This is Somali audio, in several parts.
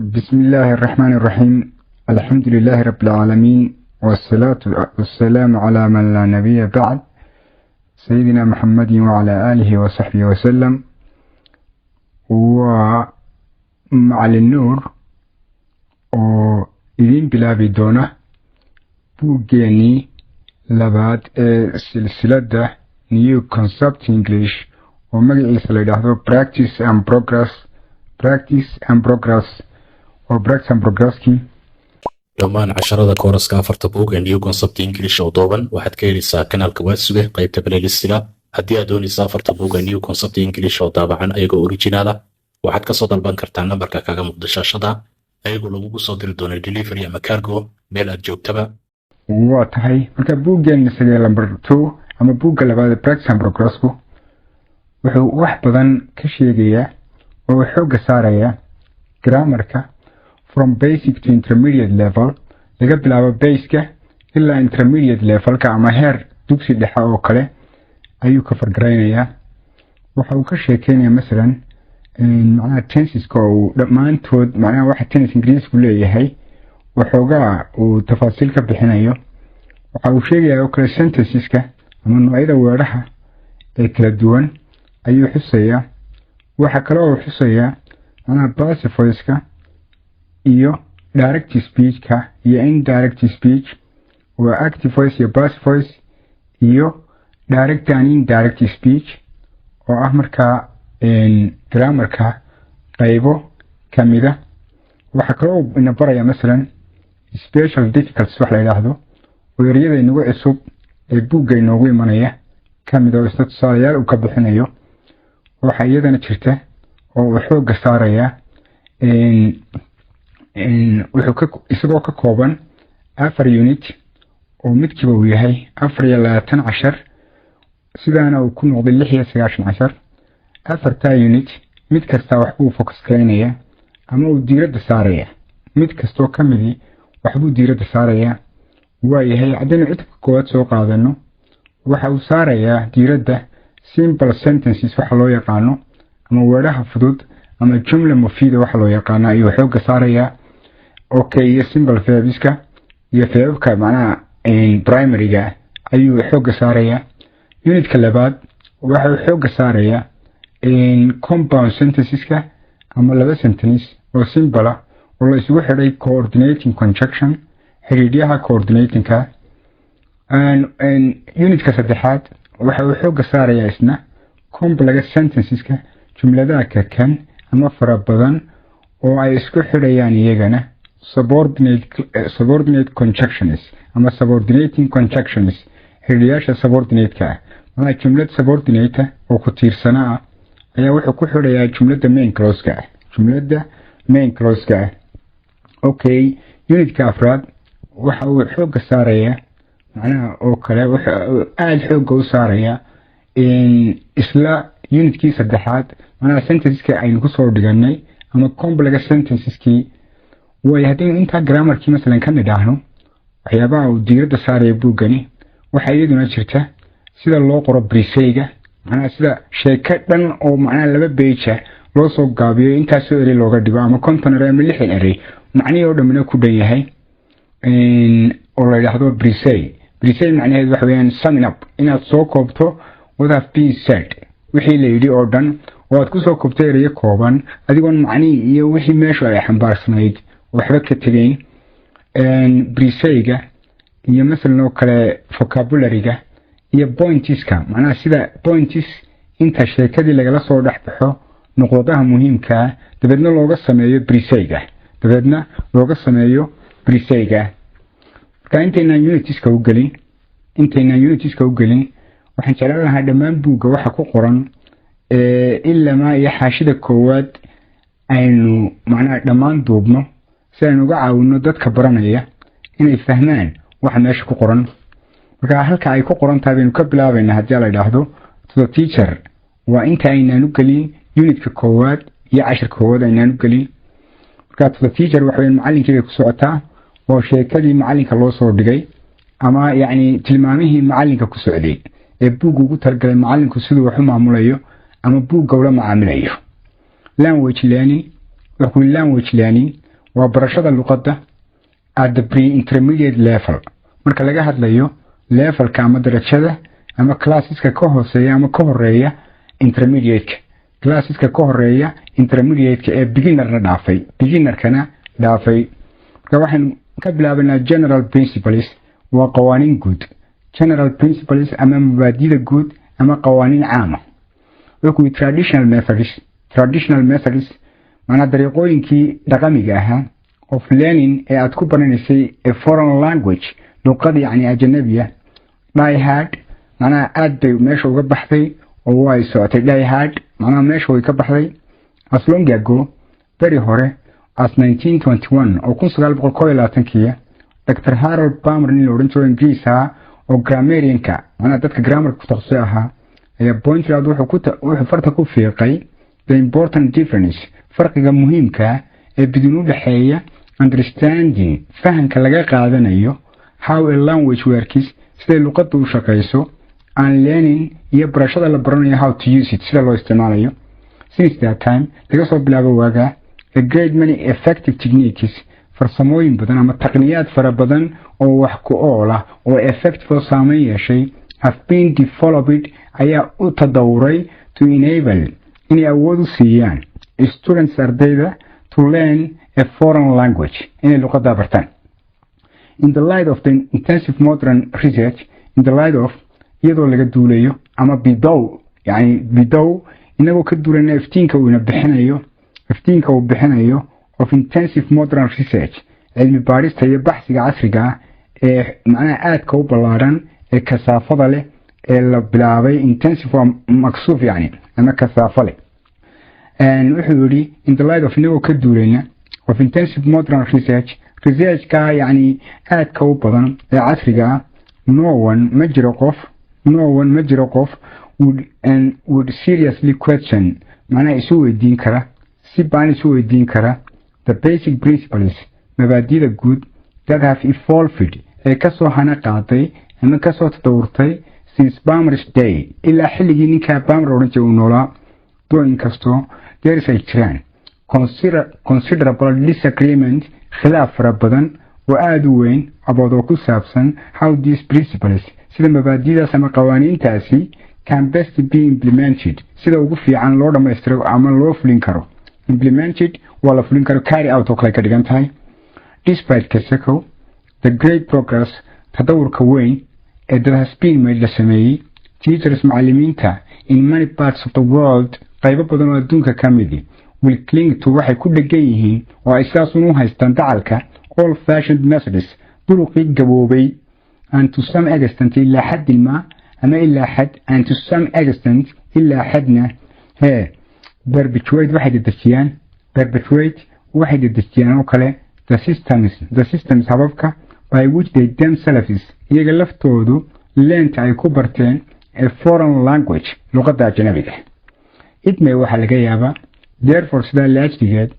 بسم الله الرحمن الرحيم. الحمد لله رب العالمين، والصلاة والسلام على من لا نبي بعد، سيدنا محمد وعلى آله وصحبه وسلم. ومع النور وإذن بلا بدونه بوجيني لبعد سلسلة New Concept English ومجلس ليده Practice and Progress oo Practice and Progresski. dhammaan casharada kooraska afarta buug ee New Concept English oo dooban waxaad ka helaysaa kanaalka Wadsube qaybta playlistiga. haddii aad doonayso afarta buug ee New Concept English oo daabacan ayagoo original ah waxaad ka soo dalban kartaa nambarka kaga muuqda shaashada ayagoo lagugu soo diri doono delivery ama cargo meel aad joogtaba. waa tahay marka buuggeena isaga number 2 ama buugga labaad ee Practice and Progressku wuxuu wax badan ka sheegayaa oo xooga saaraya grammarka from basic to intermediate level, laga bilaabo base-ka ilaa intermediate level-ka ama heer dugsi dhexe oo kale ayuu ka fargaraynayaa. waxa uu ka sheekeynayaa masalan macnaha tenses-ka oo dhammaantood macnaha waxa tense Ingiriisku leeyahay waxoogaa uu tafaasiil ka bixinayo. waxa uu sheegayaa oo kale sentences-ka ama noocyada weedhaha ee kala duwan ayuu xusayaa. waxa kale oo xusayaa macnaha passive voice-ka iyo direct speech-ka iyo indirect speech, waa active voice iyo passive voice, iyo direct and indirect speech oo ah markaa grammarka qaybo kamida. waxa kale oo ina baraya masalan special difficulties wax la yiraahdo oo ereyada inagu cusub ee buugga inoogu imanaya kamida oo tusaalayaal uu ka bixinayo. waxa iyadana jirta oo uu xooga saaraya wuxuu isagoo ka kooban 4 unit oo midkiiba uu yahay 24 cashar, sidaana uu ku noqday 96 cashar. 4 unit mid kasta wax uu focus gareynaya ama uu diiradda saaraya, mid kastoo ka midi waxbuu diiradda saaraya. waa yahay haddana cutubka koowaad soo qaadano waxa uu saarayaa diiradda simple sentences waxa loo yaqaano ama weedhaha fudud ama jumla mufiida waxa loo yaqaano ayuu xooga saarayaa. okay, iyo simple verbs-ka iyo verbka macnaha primary-ga ayuu xooga saarayaa. unitka labaad waxa uu xooga saarayaa compound sentences-ka ama laba sentence oo simple ah oo la isugu xidhay coordinating conjunction xiriiryaha coordinating-ka. unitka saddexaad waxa uu xooga saarayaa isna complex sentences-ka jumladaha kakan ama fara badan oo ay isku xidhayaan iyagana subordinate conjunctions ama subordinating conjunctions xiriiryaasha subordinate-ka ah. macnaha jumlad subordinate oo ku tiirsana ah ayaa wuxuu ku xidhayaa jumladda main clause-ka ah. okay, unitka afraad waxa uu xooga saarayaa macnaha oo kale wuxuu aad xooga u saarayaa isla unitkii saddexaad macnaha sentenceska aynu ku soo dhiganay ama complex sentenceskii. way haddii inta grammarkii masalan ka nidhaahno waxyaabaha uu diiradda saaraya buuggani waxa iyaduna jirta sida loo qoro brisayga, macnaha sida sheeko dhan oo macnaha 2 page loo soo gaabiyo intaasoo erey looga dhigo ama 50 erey ama 60 erey macnihii oo dhamina ku dhan yahay oo la yidhaahdo brisay macnaheedu waxa weeyaan summing up, inaad soo koobto what have been said, wixii la yidhi oo dhan oo aad ku soo koobto ereyo kooban adigoon macnihii iyo wixii meeshu ay xambaarsanayd waxba ka tegayn. brisayga iyo masalan oo kale vocabulary-ga iyo points-ka, macnaha sida points inta sheekadii lagala soo dhex baxo nuqdadaha muhiimka ah dabeedna looga sameeyo brisayga. marka intaynaan unitiska u gelin waxaan jeclaan lahaa dhammaan buugga waxa ku qoran ilaa iyo xaashida koowaad aynu macnaha dhammaan duubno si aynu uga caawino dadka baranaya inay fahmaan waxa meesha ku qoran. marka halka ay ku qoran tahay baynu ka bilaabaynaa haddii la yidhaahdo to the teacher. waa inta aynaan u gelin unitka koowaad iyo cashirka koowaad aynaan u gelin. marka to the teacher waxa weyn macallinkii bay ku socotaa oo sheekadii macallinka loo soo dhigay ama yacni tilmaamihii macallinka ku socday ee buugga ugu talagalay macallinku siduu wax u maamulayo ama buugga ula macaamilayo. language learning وبرشاد اللغة at the pre-intermediate level marka laga hadlayo levelka ama darajada ama classeska ka hooseeya ama ka horeeya intermediate classeska ka horeeya intermediate ee beginnerkana dhaafay marka waxaan ka bilaabanaa general principles waa qawaaniin guud general principles ama mabaadi'da guud ama qawaaniin caam ah wuxuu traditional methods mana dariiqooyinkii dhaqamiga ahaa of learning ee aad ku baranaysay a foreign language luqad yani ajnabiya die hard mana aad bay meesha uga baxday oo way socotay die hard mana meesha way ka baxday as long ago beri hore as 1921 oo 1921 Dr. Harold Palmer nin oran jiray Ingiriisa oo grammarianka mana dadka grammarka ku takhasustay ahaa ayaa point out wuxuu farta ku fiiqay the important difference farqiga muhiimka ee bidin u dhaxeeya understanding fahanka laga qaadanayo how a language works sida luqaddu u shaqeyso and learning iyo barashada la baranayo how to use it sida loo isticmaalayo since that time laga soo bilaabo waaga a great many effective techniques farsamooyin badan ama taqniyaad fara badan oo wax ku ool ah oo effective oo saameyn yeeshay have been developed ayaa u tadawuray to enable inay awood u siiyaan students ardayda to learn a foreign language inay luqadda bartaan in the light of the intensive modern research in the light of iyadoo laga duulayo ama bidow inagoo ka duulana iftiinka uu bixinayo of intensive modern research cilmi baarista iyo baxsiga casriga ah ee macnaha aadka u ballaaran ee kasaafada leh ee la bilaabay intensive waa maksuuf ama kasaafo leh wuxuu yidhi in the light of inagoo ka duulayna of intensive modern researchka aadka u badan ee casriga ah no one ma jiro qof would seriously question macnaha isu weydiin kara si baan isu weydiin kara the basic principles mabaadi'da guud that have evolved ee kasoo hana qaaday ama kasoo tadawurtay since Palmer's day ilaa xilligii ninka Palmer oran jiray uu noolaa doon kasto there is a trend considerable disagreement khilaaf fara badan oo aad u weyn aboodo ku saabsan how these principles sida mabaadi'daas ama qawaaniintaasi can best be implemented sida ugu fiican loo dhameystiro ama loo fulin karo implemented waa la fulin karo carry out oo kale ka dhigan tahay despite kasako the great progress tadawurka weyn ee that has been made la sameeyey teachers macallimiinta in many parts of the world qaybo badan oo adduunka ka midi will cling to waxay ku dhagan yihiin oo ay sidaas u haystaan dacalka old fashioned methods duruqii gaboobay and to some extent ila xad ma ama ila xad and to some extent ila xadna perpetuate waxay dedejiyaan oo kale the systems hababka by which they themselves iyaga laftoodu leenta ay ku barteen a foreign language luqadda ajnabiga idmay waxa laga yaabaa therefore sida laajdigeed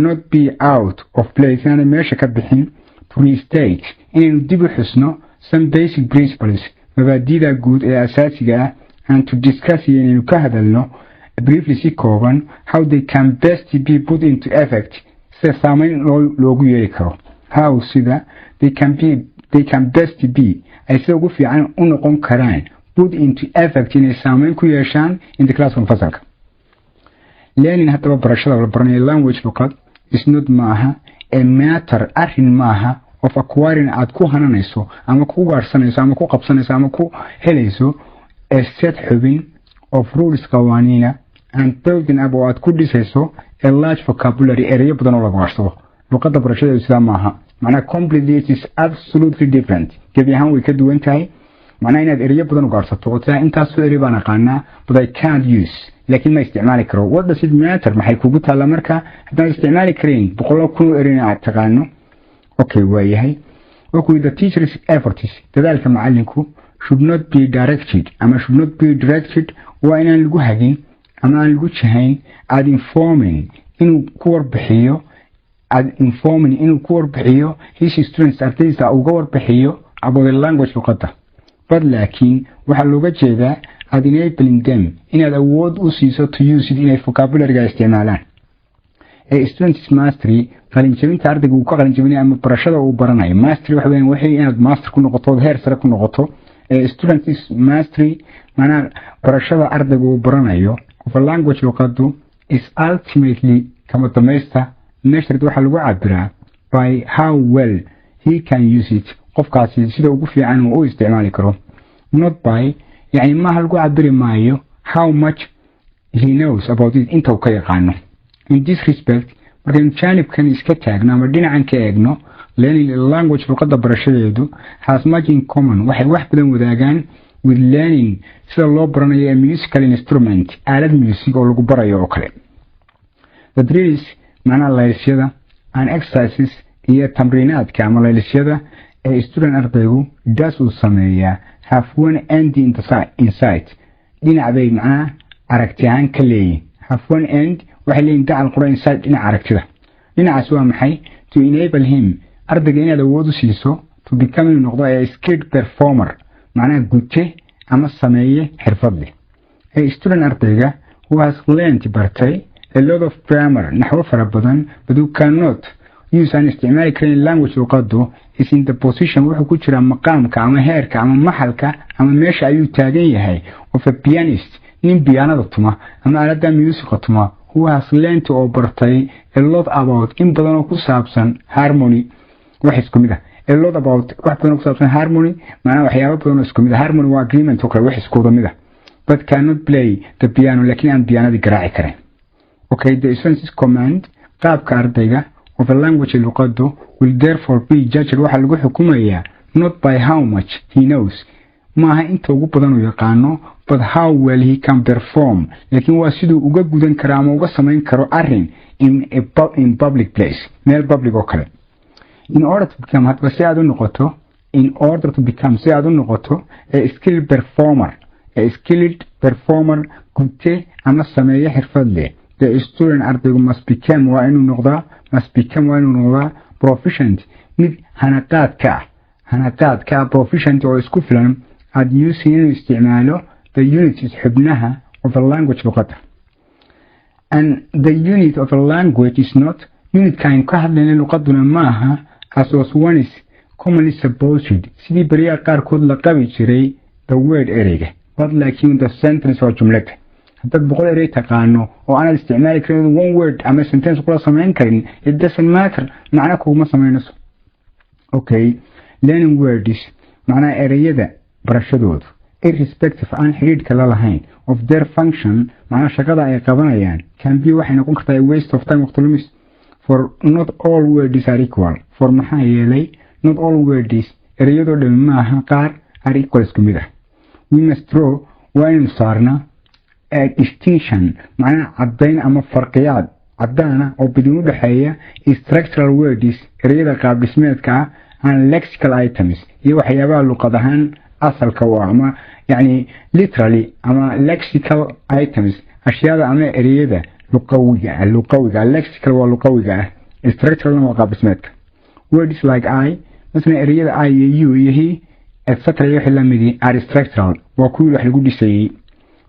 not be out of place and meesha ka bixin to restate inaynu dib u xusno some basic principles mabaadi'da guud ee asaasiga ah and to discuss inaynu ka hadalno briefly si kooban how they can best be put into effect sida saameyn loogu yeeli karo how sida they can best be ay sida ugu fiican u noqon karaan put into effect inay saameyn ku yeeshaan in the classroom fasalka learning haddaba barashada la baranayo language luqad is not maaha a matter arrin maaha of acquiring aad ku hananayso ama ku gaarsanayso ama ku qabsanayso ama ku helayso a set xubin of rules qawaaniina and building up oo aad ku dhisayso a large vocabulary ereyo badan oo laga waarsado luqadda barashada sidaa maaha macnaha completely it is absolutely different gebi ahaan way ka duwan tahay macnaha inaad ereyo badan u gaarsato oo taa intaasoo erey baan aqaanaa but I can't use laakiin ma isticmaali karo what does it matter maxay kugu taalla marka haddaan isticmaali karayn boqolo kun erey aad taqaano okay waayahay wuxuu the teacher's efforts dadaalka macallinku should not be directed waa inaan lagu hagin ama aan lagu jahayn ad informing inuu ku warbixiyo his students ardayda uga warbixiyo about the language luqadda but laakiin waxaa looga jeedaa ad enabling them inaad awood u siiso to use it inay vocabulary-ga isticmaalaan students mastery qalinjabinta ardayga uu ka qalinjabinayo ama barashada uu baranayo mastery waxa weeyaan wixii inaad master ku noqoto heer sare ku noqoto students mastery macnaha barashada ardayga uu baranayo of a language luqadu is ultimately kama dameysta measured waxa lagu cabiraa by how well he can use it qofkaasi sida ugu fiican uu isticmaali karo not by yani ma lagu cabiri maayo how much he knows about it inta uu ka yaqaano in this respect markaynu jaanibkan iska taagno ama dhinacan ka eegno learning language luqada barashadeedu has much in common waxay wax badan wadaagaan with learning sida loo baranayo a musical instrument aalad music oo lagu barayo oo kale the drills macnaha laylisyada and exercises iyo tamriinaadka ama laylisyada ee student ardaygu daas uu sameeyaa have one end insight dhinac bay macnaha aragti ahaan ka leeyihin have one end waxay leeyihin dacal qura insight dhinaca aragtida dhinacaas waa maxay to enable him ardayga inaad awood u siiso to become inuu noqdo a skilled performer macnaha gute ama sameeye xirfad leh a student ardayga who has learned bartay a lot of grammar naxwo fara badan but who cannot use an isticmaali karin language luqadu is in the position wuxuu ku jiraa maqaamka ama heerka ama maxalka ama meesha ayuu taagan yahay of a pianist nin pianada tuma ama aalada musica tuma who has learned oo bartay a lot about in badan oo ku saabsan harmony wax isku mid ah a lot about wax badan oo ku saabsan harmony macnaha waxyaabo badan oo isku mid ah harmony waa agreement oo kale wax isku mid ah but cannot play the piano laakiin aan pianada garaaci karin okay the essence command qaabka ardayga of a language luqadu will therefore be judged waxa lagu xukumayaa not by how much he knows maaha inta ugu badan uu yaqaano but how well he can perform laakiin waa siduu uga gudan karo ama uga samayn karo arrin in public place meel public oo kale in order to become hadba si aad u noqoto a skilled performer gute ama sameeye xirfad leh the student ardaygu must become waa inuu noqdaa proficient mid hanaqaadka proficient oo isku filan at using inuu isticmaalo the units xubnaha of a language luqada and the unit of a language is not unit kind ka hadlayna luqaduna maaha as was one is commonly supposed sidii bariya qaarkood la qabi jiray the word ereyga but laakiin the sentence oo jumlada haddaad boqol erey taqaano oo aanad isticmaali karin one word ama sentence kula samayn karin it doesn't matter macna kuma samaynayso okay learning words macnaha ereyada barashadoodu irrespective aan xiriirka la lahayn of their function macnaha shaqada ay qabanayaan can be waxay noqon kartaa a waste of time waqti lumis for not all words are equal for maxaa yeelay not all words ereyadoo dhan maaha qaar are equal isku mid ah we must draw waa inaynu saarnaa distinction macnaha caddayn ama farqiyaad caddaana oo bidin u dhexeeya structural words ereyada qaab dhismeedka ah and lexical items iyo waxyaabaha luqad ahaan asalka u ah ama yani literally ama lexical items ashyaada ama ereyada luqawiga lexical waa luqawiga ah structural waa qaab dhismeedka words like I مثلا ereyada I iyo you iyo he etc iyo wixii la midi are structural waa kuwii wax lagu dhisayay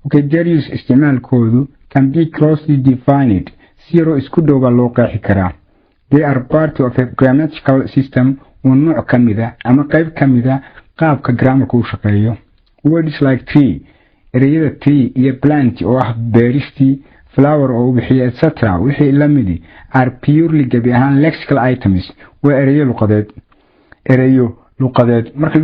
okay their use isticmaalkoodu can be closely defined si yaroo isku dhow baa loo qeexi karaa they are part of a grammatical system oo nooc ka mida ama qayb ka mida qaabka grammarka u shaqeeyo words like tree ereyada tree iyo plant oo ah beeristii flower oo u bixiya etc wixii la midi are purely gabi ahaan lexical items waa ereyo luqadeed marka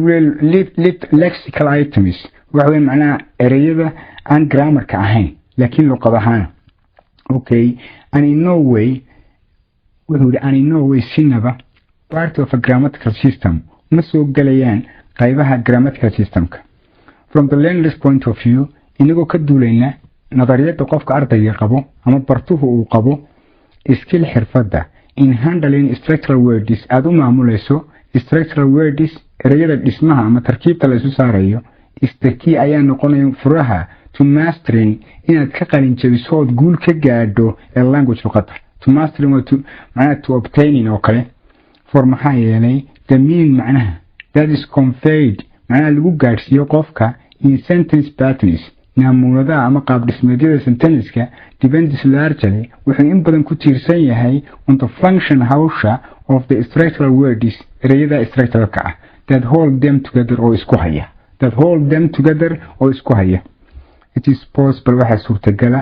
lexical items waxa weyn macnaha ereyada aan grammarka ahayn laakiin luqad ahaan okay and in no way sinaba part of a grammatical system ma soo galayaan qaybaha grammatical systemka from the learner's point of view inagoo ka duulayna nadariyada qofka ardayga qabo ama bartuhu uu qabo skill xirfada in handling structural words aad u maamulayso structural words ereyada dhismaha ama tarkiibta la isu saarayo istakii ayaa noqonaya furaha to mastering inaad ka qalin jabiso oo guul ka gaadho ee language luqada to mastering waa to obtaining oo kale for maxaa yeelay the meaning macnaha that is conveyed macnaha lagu gaadhsiiyo qofka in sentence patterns naamuunadaha ama qaab dhismeedyada sentenceska depends largely wuxuu in badan ku tiirsan yahay on the function hawsha of the structural words ereyada structuralka ah that hold them together oo isku haya it is possible waxa suurtagala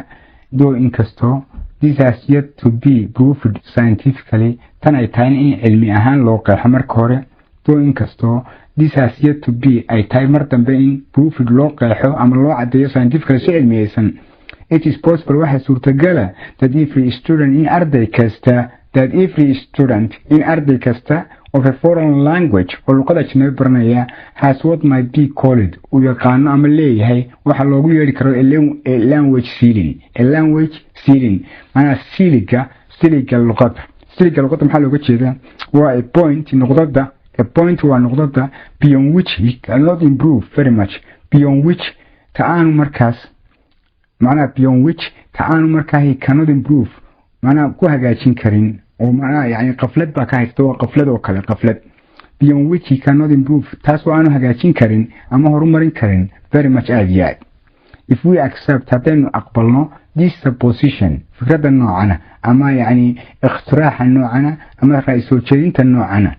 though inkastoo this has yet to be proved scientifically tan ay tahay in cilmi ahaan loo qeexo marka hore though inkastoo this has yet to be ay tahay mar dambe in proved loo qeexo ama loo cadeeyo scientifically si cilmiyeysan it is possible waxa suurtagala that every student in arday kasta of a foreign language oo luqada ajnabi baranaya has what might be called uu yaqaano ama leeyahay waxa loogu yeeri karo language ceiling maana siliga luqada maxaa looga jeedaa waa a point waa noqdada beyond which he cannot improve very much beyond which taanu markaa he cannot improve maana ku hagaajin karin oo maana qaflad baa ka haysto waa qaflad oo kale beyond which he cannot improve taas waa aanu hagaajin karin ama horumarin karin very much aad iyo aad if we accept haddaynu aqbalno this supposition fikradda noocana ama ikhtiraaxa noocana ama ra'isoo jeedinta noocana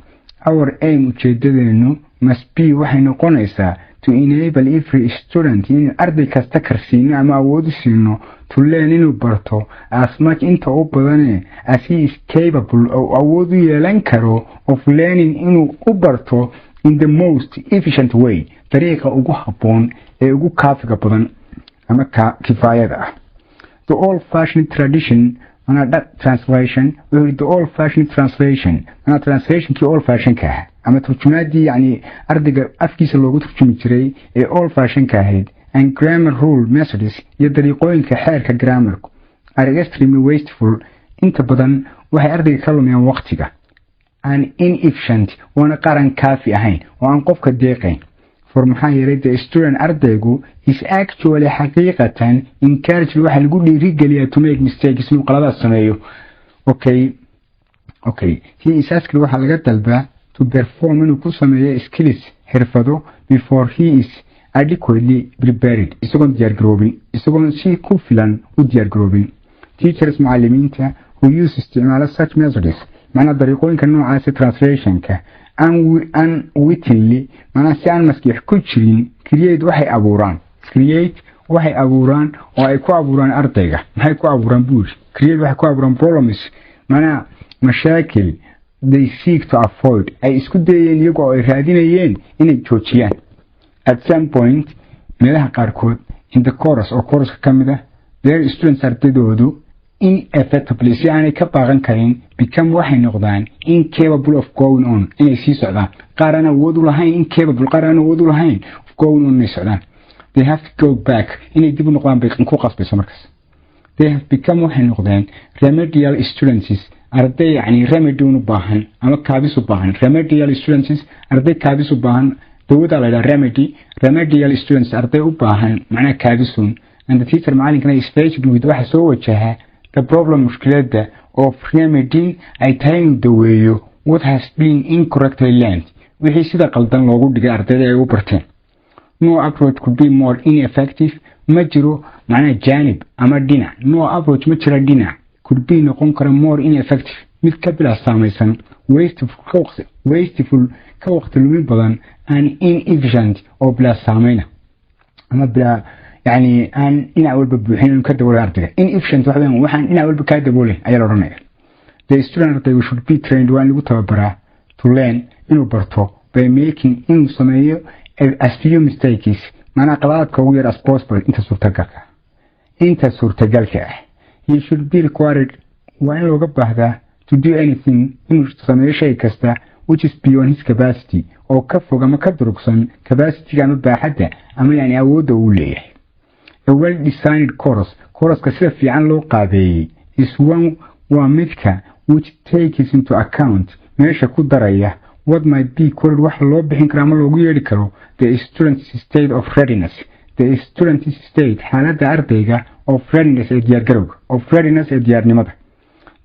our aim ujeedadeenu must be waxay noqonaysaa to enable every student in arday kasta karsiino ama awood u siino to learn inuu barto as much inta u badane as he is capable oo awood u yeelan karo of learning inuu u barto in the most efficient way dariiqa ugu habboon ee ugu kaafiga badan ama kifaayada ah the old fashioned tradition translation the old fashioned translation translationkii old fashionka ah ama turjumaadii ardayga afkiisa loogu turjumi jiray ee old fashionka ahayd and grammar rule methods iyo dariiqooyinka xeerka grammarku are extremely wasteful inta badan waxay ardayga ka lumiyaan waqtiga and inefficient waana qaran kaafi ahayn oo aan qofka deeqayn for maxaa yeelay the student ardaygu is actually xaqiiqatan encouraged waxa lagu dhiirigeliyaa to make mistakes inuu qaladaad sameeyo okay he is asked waxa laga dalbaa to perform inuu ku sameeyo skills xirfado before he is adequately prepared isagoon si ku filan u diyaargaroobin teachers macallimiinta who use isticmaalo such methods maana dariiqooyinka noocaasi translationka unwittingly maana si aan maskiix ku jirin create waxay abuuraan oo ay ku abuuraan ardayga maxay ku abuuraan buuri create waxay ku abuuraan problems maana mashaakil they seek to avoid ay isku dayeen iyagoo ay raadinayeen inay joojiyaan at some point meelaha qaarkood in the chorus oo chorus ka mid ah their students ardaydu ineffectively si aanay ka baaqan karin become waxay noqdaan incapable of going on inay sii socdaan qaar aan awood u lahayn of going on inay socdaan they have to go back inay dib u noqdaan bay ku qasbayso markaas they have become waxay noqdeen remedial students arday remedy u baahan ama kaabis u baahan remedial students arday kaabis u baahan dawada la yiraahdo remedial students arday u baahan macna kaabisun and the teacher macallinkana is faced with waxa soo wajaha the problem mushkilada of remedying ay tahay inuu daweeyo what has been incorrectly learned wixii sida qaldan loogu dhigay ardayda ay u barteen no approach could be more ineffective ma jiro macna janib ama dhinac no approach ma jira dhinac could be noqon kara more ineffective mid ka bila saamaysan wasteful ka waqti lumin badan and inefficient oo bila saamayna ama bila aan ina walba buuxin ka daboolay ardayga inefficient waxaan ina walba ka daboolay ayaa la oranaya the student should be trained waa in lagu tababaraa to learn inuu barto by making inuu sameeyo as few mistakes maana qaladaadka ugu yar as possible inta suurtagalka ah he should be required waa in looga baahdaa to do anything inuu sameeyo shay kasta which is beyond his capacity oo ka fog ama ka durugsan capacity ama baaxadda ama awoodda uu leeyahay a well designed chorus-ka sida fiican loo qaabeeyey is one waa midka which takes into account meesha ku daraya what might be called waxa loo bixin karo ama loogu yeedhi karo the student's state of readiness xaaladda ardayga of readiness ee diyaargarowga ee diyaarnimada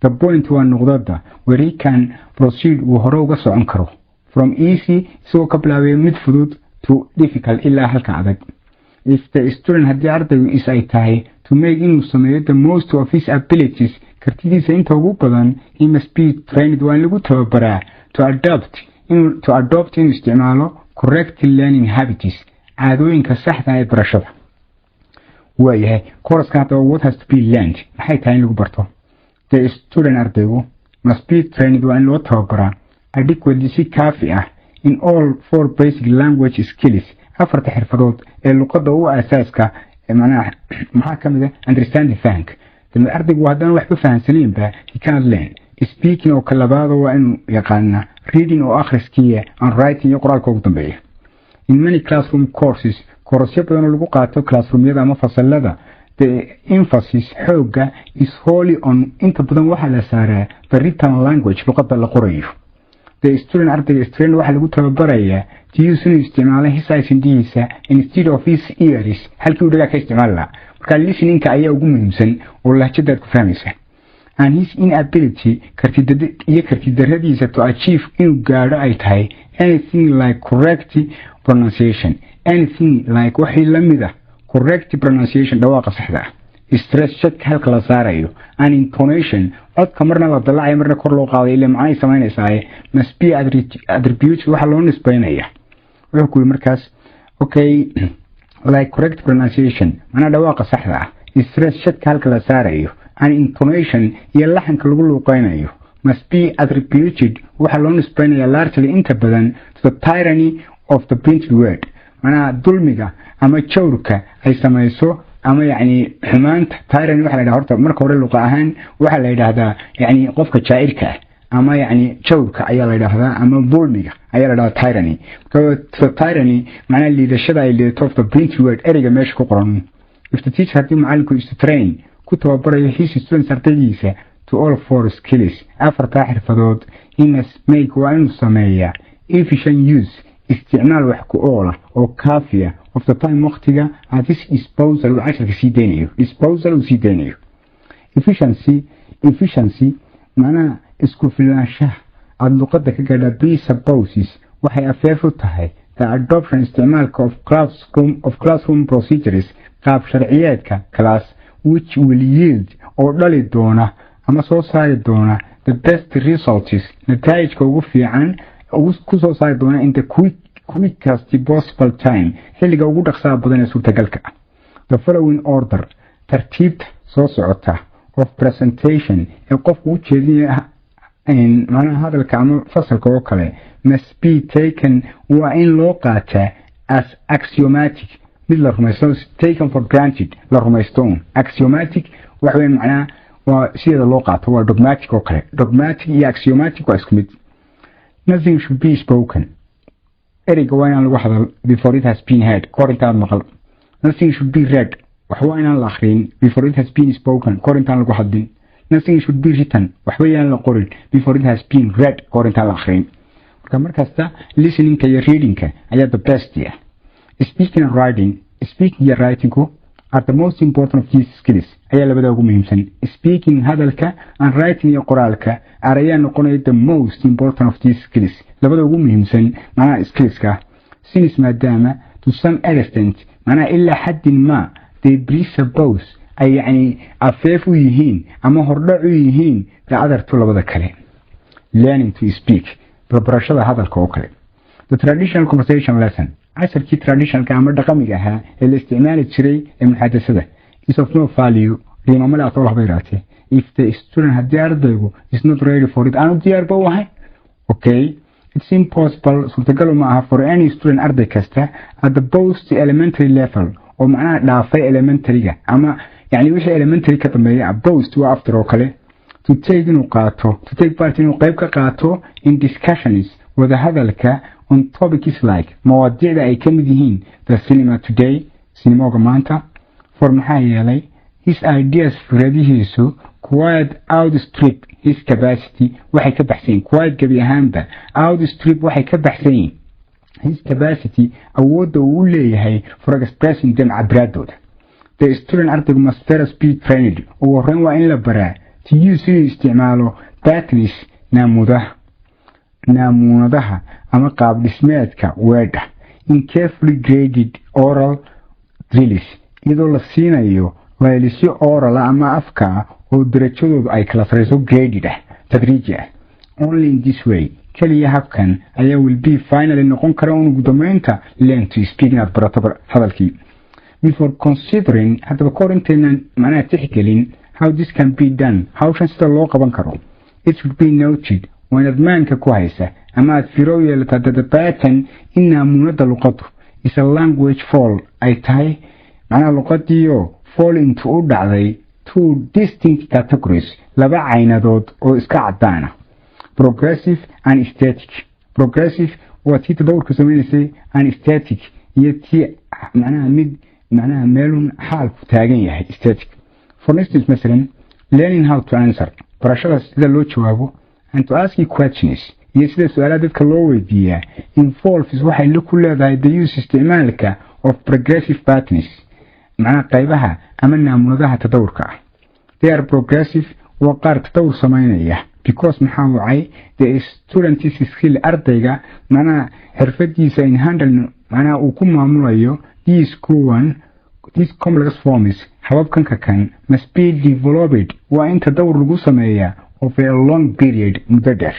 the point waa noqdada where he can proceed uu hore uga socon karo from easy isagoo ka bilaabaya mid fudud to difficult ilaa halka adag if the student haddii ardaygu is ay tahay to make inuu sameeyo the most of his abilities kartidiisa inta ugu badan he must be trained waa in lagu tababaraa to adopt inuu isticmaalo correct learning habits caadooyinka saxda ee barashada waayahay course-ka hadda what has to be learned maxay tahay in lagu barto the student ardaygu must be trained waa in loo tababaraa adequately si kaafi ah in all 4 basic language skills afarta xirfadood ee luqadda u asaaska macnaha maxaa ka mid ah understanding fahanka ardaygu haddana waxba fahansaneenba he cannot learn speaking oo kalabaado waa inuu yaqaana reading oo akhriskiya and writing iyo qoraalka ugu dambeeya in many classroom courses koorasyo badan oo lagu qaato classroomyada ama fasalada the emphasis xooga is wholly on inta badan waxaa la saaraa the written language luqadda la qorayo the student ardayga student waxaa lagu tababarayaa to use inuu isticmaalo his eyes indihiisa instead of his ears halkii uu dhagaa ka isticmaali lahaa marka listeningka ayaa ugu muhiimsan oo lahjadaad ku fahmaysa and his inability kartidaradiisa to achieve inuu gaadho ay tahay anything like correct pronunciation anything like waxii la mid ah correct pronunciation dhawaaqa saxda ah stress shadka halka la saarayo and intonation codka marna la dalacayo marna kor loo qaaday ilaa macnay samaynaysaa must be attributes waxa loo nisbaynaya wuxuu ku markaas okay like correct pronunciation mana dhawaaqa saxda ah stress shadka halka la saarayo and intonation iyo laxanka lagu luuqaynayo must be attributed waxa loo nisbaynaya largely inta badan to the tyranny of the printed word mana dulmiga ama jawrka ay samayso ama yani xumaanta tyranny waxa la yiraahdaa horta marka hore luqa ahaan waxa la yiraahdaa yani qofka jaa'irka ama yani jawrka ayaa la yiraahdaa ama dulmiga ayaa la yiraahdaa tyranny so tyranny macna liidashada ay leedahay of the printed word eriga meesha ku qoran if the teacher hadii macalinku is to train ku tababarayo his students ardaydiisa to all 4 skills afarta xirfadood he must make waa inuu sameeyaa efficient use isticmaal wax ku ool ah oo kaafiya of the time waqtiga at his disposal casharka sii deynayo disposal uu sii deynayo efficiency macnaha isku filnaanshaha aada luqadda ka gaadha presupposes waxay afeef u tahay the adoption isticmaalka of classroom procedures qaab sharciyeedka class which will yield oo dhali doona ama soo saari doona the best results nataa'ijka ugu fiican ku soo saari doona in the quickest possible time xilliga ugu dhaqsaha badan ee suurtagalka ah the following order tartiibta soo socota of presentation ee qofku u jeedinaya macnaha hadalka ama fasalka oo kale must be taken waa in loo qaataa as axiomatic mid la rumaysto taken for granted la rumaysto axiomatic waxa weyn macnaha waa sida loo qaato waa dogmatic oo kale dogmatic iyo axiomatic waa isku mid nothing should be spoken eriga waa inaan lagu hadal before it has been heard korintaan maqal nothing should be read waxba inaan la akhriyin before it has been spoken korintaan lagu hadlin nothing should be written waxba inaan la qorin before it has been read korintaan la akhriyin marka markasta listeningka iyo readingka ayaa the best yeah. Speaking and writing are the most important of these skills ayaa labada ugu muhiimsan speaking hadalka and writing iyo qoraalka ayaa noqonaya the most important of these skills labada ugu muhiimsan macnaha skillska since maadaama to some extent macnaha ilaa xaddin ma they presuppose ay yani afeef u yihiin ama hordhac u yihiin the other two labada kale learning to speak barashada hadalka oo kale the traditional conversation lesson casharkii traditionalka ama dhaqamiga ahaa ee la isticmaali jiray ee muxadasada is of no value qiimamada aad waxba yiraahday if the student haddii ardaygu is not ready for it aanu diyaar ba u ahay okay it's impossible suurtagal ma aha for any student arday kasta at the post elementary level oo macnaha dhaafay elementaryga ama yani wixii elementary ka dambeeya post waa after oo kale to take part inuu qayb ka qaato in discussions wada hadalka on topics like mawaadiicda ay ka mid yihiin the cinema today cinemooga maanta for maxaa yeelay his ideas fikradihiisu quite outstrip his capacity waxay ka baxsan quite gabi ahaanba outstrip waxay ka baxsan his capacity awoodda uu leeyahay for expressing them cabiraadooda the student ardaygu must first be trained ugu horreyn waa in la baraa to use inuu isticmaalo patterns naamuunadaha ama qaab dhismeedka weedha in carefully graded oral drills iyadoo la siinayo laylisyo oral ama afka oo darajadoodu ay kala sareyso graded tadriiji only in this way kaliya habkan ayaa will be finally noqon kara ugu dambeynta learn to speak inaad barato hadalkii before considering hadaba korintaynan macnaha tixgelin how this can be done hawshan sida loo qaban karo it should be noted waanaad maanka ku haysa ama aad firo yeelataa the pattern in naamunada luqadu is a language fall ay tahay macnaha luqadiioo fall into u dhacday two distinct categories laba caynadood oo iska cadaana progressive and static progressive waa tii tadawurka sameynaysay and static iyo tii macnaha meelun xaalku taagan yahay static for instance مثلا learning how to answer barashada sida loo jawaabo and to ask questions iyo sida su'aalaha dadka loo weydiiyaa involves waxay ku leedahay the use isticmaalka of progressive patterns macnaha qaybaha ama naamunadaha tadawurka they are progressive waa qaar tadawur sameynaya because maxaa wacay the student is skill ardayga macnaha xirfadiisa in handle macnaha uu ku maamulayo these complex forms hababkan kan must be developed waa in tadawur lagu sameeyaa of a long period muddo dheer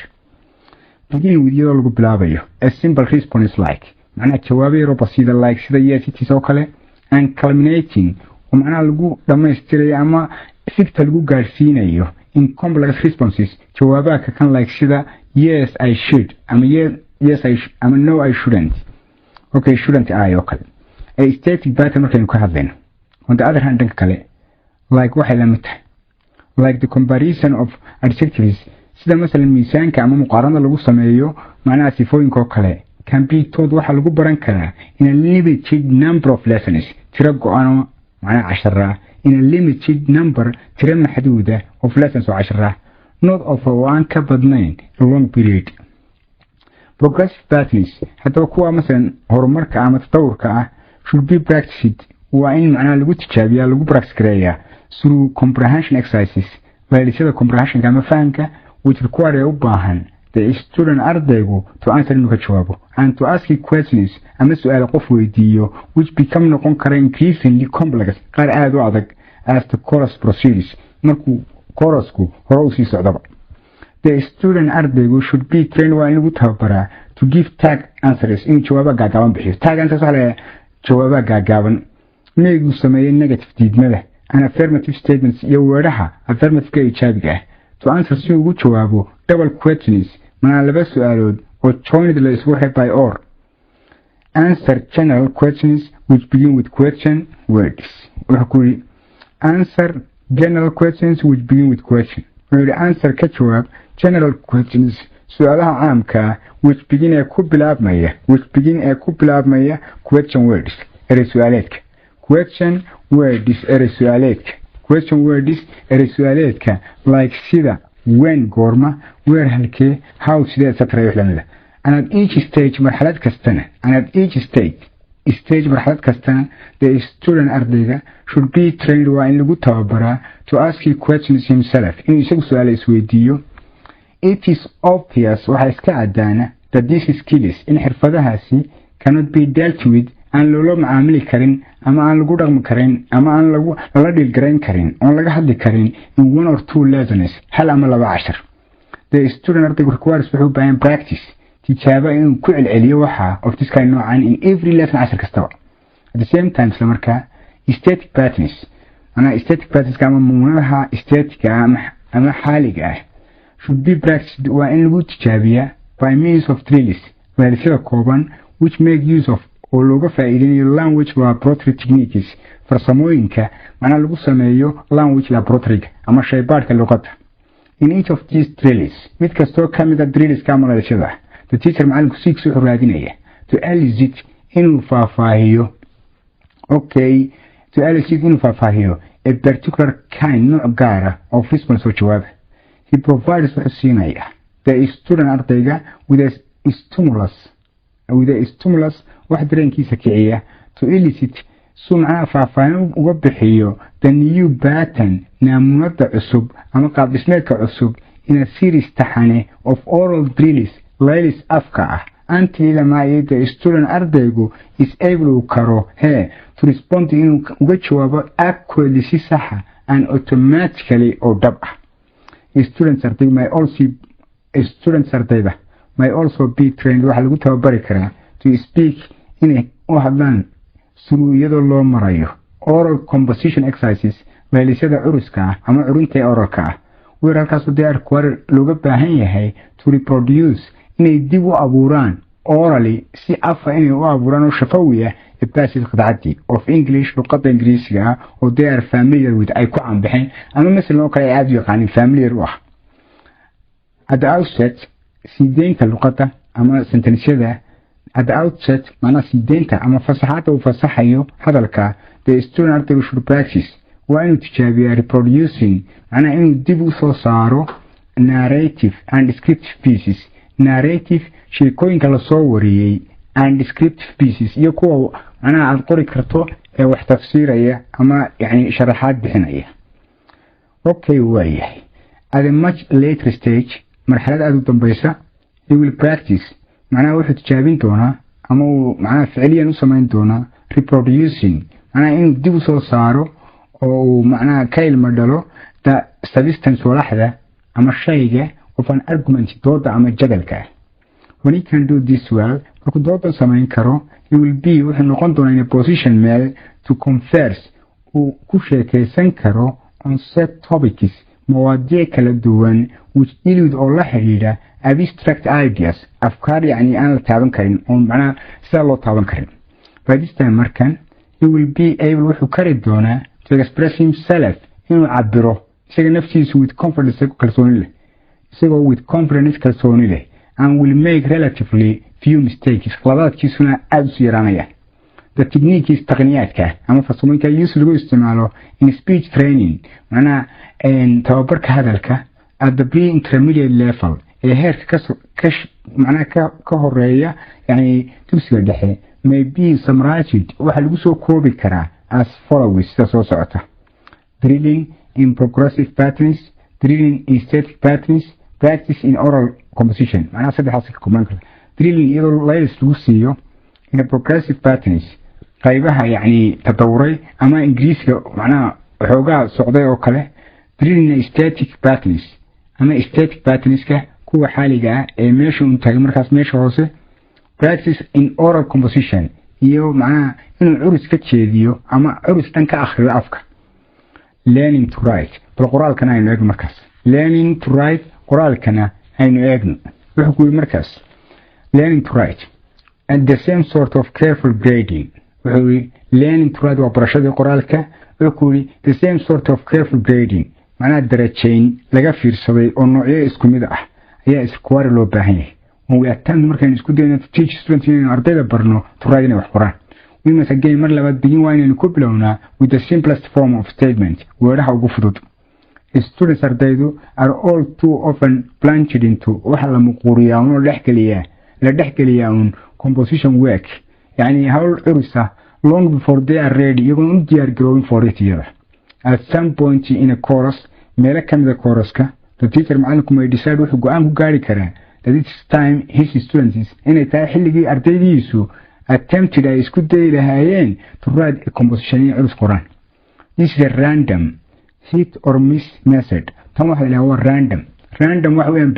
begin with iyadoo lagu bilaabayo a simple response like macnaha jawaabo yaro basiida like sida yes it is oo kale and culminating oo macnaha lagu dhammaystirayo ama fikta lagu gaarsiinayo in complex responses jawaabaha kan like sida yes I should ama yes I ama no I shouldn't okay shouldn't I oo kale a static pattern markaynu ka hadlayno on the other hand dhanka kale like waxay la mid tahay like the comparison of adjectives sida masalan miisaanka ama muqaaranada lagu sameeyo macnaha sifooyinka oo kale can be taught waxa lagu baran karaa in a limited number of lessons tiro go'an macnaha 10 in a limited number tiro maxduuda of lessons oo 10 not of one ka badnayn a long period progressive patterns hadaba kuwa masalan horumarka ama tadawurka should be practiced waa in macnaha lagu tijaabiyaa lagu practice gareeyaa through comprehension exercises laylisada comprehension ama fahamka which require u baahan the student ardaygu to answer inuu ka jawaabo and to ask questions ama su'aalo qof weydiiyo which become noqon kara increasingly complex qaar aad u adag as the course proceeds markuu course-ku hore u sii socdaba the student ardaygu should be trained waa in lagu tababaraa to give tag answers in jawaabo gaagaaban bixiyo tag answers waxa la jawaabo gaagaaban meegu sameeyay negative diidmada and affirmative statements iyo weeraha affirmative ijaabiga to answer si ugu jawaabo double questions mana laba su'aalood oo joined la isku xidhay or answer general questions which begin with question words wuxuu answer general questions which begin with question wuxuu answer ka jawaab general questions su'aalaha caamka which begin ee ku bilaabmaya question words su'aaleedka question words su'aaleedka like sida when goorma where halkee how sida etc waxlamida and at each stage marxalad kastana the student ardayga should be trained waa in lagu tababaraa to ask questions himself inuu isagu su'aalo isweydiiyo it is obvious waxa iska cadaana that these skills in xirfadahaasi cannot be dealt with aan loo macaamili karin ama aan lagu dhaqmi karin ama aan lala dhilgarayn karin oo laga hadli karin in one or two lessons hal ama laba cashar the student ardaygu requires wuxuu baahan practice tijaabo inuu ku celceliyo waxa of this kind noocan in every lesson cashar kastaba at the same time isla markaa static patterns ama muunadaha static ama xaaliga should be practiced waa in lagu tijaabiyaa by means of drills weelasada kooban which make use of oo looga faa'iideeyo language laboratory techniques farsamooyinka macna lagu sameeyo language laboratory ama shaybaadhka luqadda in each of these drills mid kastoo ka mid ah drills ka malashada the teacher macalinku si wuxuu raadinaya to elicit inuu faahfaahiyo a particular kind nooc gaara of response oo jawaab he provides wuxuu siinaya the student ardayga with a stimulus wax dareenkiisa kiciya to elicit sumcana faahfaahin uga bixiyo the new pattern naamunada cusub ama qaab dhismeedka cusub in a series taxane of oral drills laylis afka until lama the student ardaygu is able karo to respond inuu uga jawaabo accurately si saxa and automatically oo dhab ah. Students ardayda may also be trained waxa lagu tababari karaa to speak inay u hadlaan iyadoo loo marayo oral composition exercises weelisada curuska ah ama curunta oralka ah. Weerarkaas oo require looga baahan yahay to reproduce inay dib u abuuraan orally si afa inay u abuuraan oo shafawiya passage qadacdi of English luqadda Ingiriisiga oo they are familiar with ay ku canbaxeen ama mesela oo kale aad u yaqaanin familiar u ah. At the outset sideenta luqadda ama sentenceada at the outset mana sideenta ama fasaxada uu fasaxayo hadalka the student should practice waa inuu tijaabiyaa reproducing macnaha inuu dib u soo saaro narrative and descriptive pieces. Narrative sheekooyinka la soo wariyay and descriptive pieces iyo kuwa macnaha aad qori karto ee wax tafsiiraya ama yani sharaxaad bixinaya. Okay waayahay. At a much later stage marxalada aad u dambaysa you will practice macnaha wuxuu tijaabin doonaa ama uu macnaha ficiliyan u samayn doonaa reproducing macnaha inuu dib u soo saaro oo macnaha ka ilma dhalo the substance walaxda ama shayga of an argument dooda ama jadalka. When he can do this well markuu dooda samayn karo he will be wuxuu noqon doonaa in a position meel to converse uu ku sheekaysan karo on set topics mawaadiic kala duwan which deal with oo la xiriira abstract ideas afkaar yani aan la taaban karin oo macnaha sida loo taaban karin. By this time markan he will be able wuxuu kari doonaa to express himself inuu cabiro isaga naftiisu with confidence kalsooni leh isagoo with confidence kalsooni leh and will make relatively few mistakes qaladaadkiisuna aad u yaraanaya. The techniques taqniyaadka ama farsamooyinka lagu isticmaalo in speech training macnaha tababarka hadalka at the pre-intermediate level ee heerka ka horeeya yani dugsiga dhexe may be summarized waxa lagu soo koobi karaa as follows sida soo socota: drilling in progressive patterns, drilling in static patterns, practice in oral composition. macnaha saddexdaas ka kooban kara. Drilling iyadoo laylis lagu siiyo in progressive patterns qaybaha yani tadawuray ama Ingiriisiga macnaha xoogaa socday oo kale. Drilling in static patterns ama static patterns-ka kuwa xaaliga ah ee meesha uu taagay markaas meesha hoose. Practice in oral composition iyo macnaha inuu curus ka jeediyo ama curus dhan ka akhriyo afka. Learning to write bal qoraalkana aynu eegno markaas. Learning to write qoraalkana aynu eegno wuxuu ku yiri markaas learning to write and the same sort of careful grading. wuxuu yiri learning to write waa barashada qoraalka wuxuu ku yiri the same sort of careful grading macnaha darajayn laga fiirsaday oo noocyo isku mid ah ayaa isku war loo baahan yahay. we attempt markaan isku dayno to teach students in ardayda barno to write inay wax qoraan. we must again mar labaad begin waa inaynu ku bilownaa with the simplest form of statement weeraha ugu fudud. Students ardaydu are all too often plunged into waxa la muquriyaa oo la dhexgeliyaa composition work yani hawl curisa long before they are ready iyagoo u diyaar garoobin for it yada. At some point in a chorus meela kamida choruska the teacher macalinku may decide wuxuu go'aan ku gaari karaa that it's time his students inay tahay xilligii ardaydiisu attempted ay isku dayi lahaayeen to write a composition in curus qoran. This is a random hit or miss method. tan waxa la waa random waxa weeyaan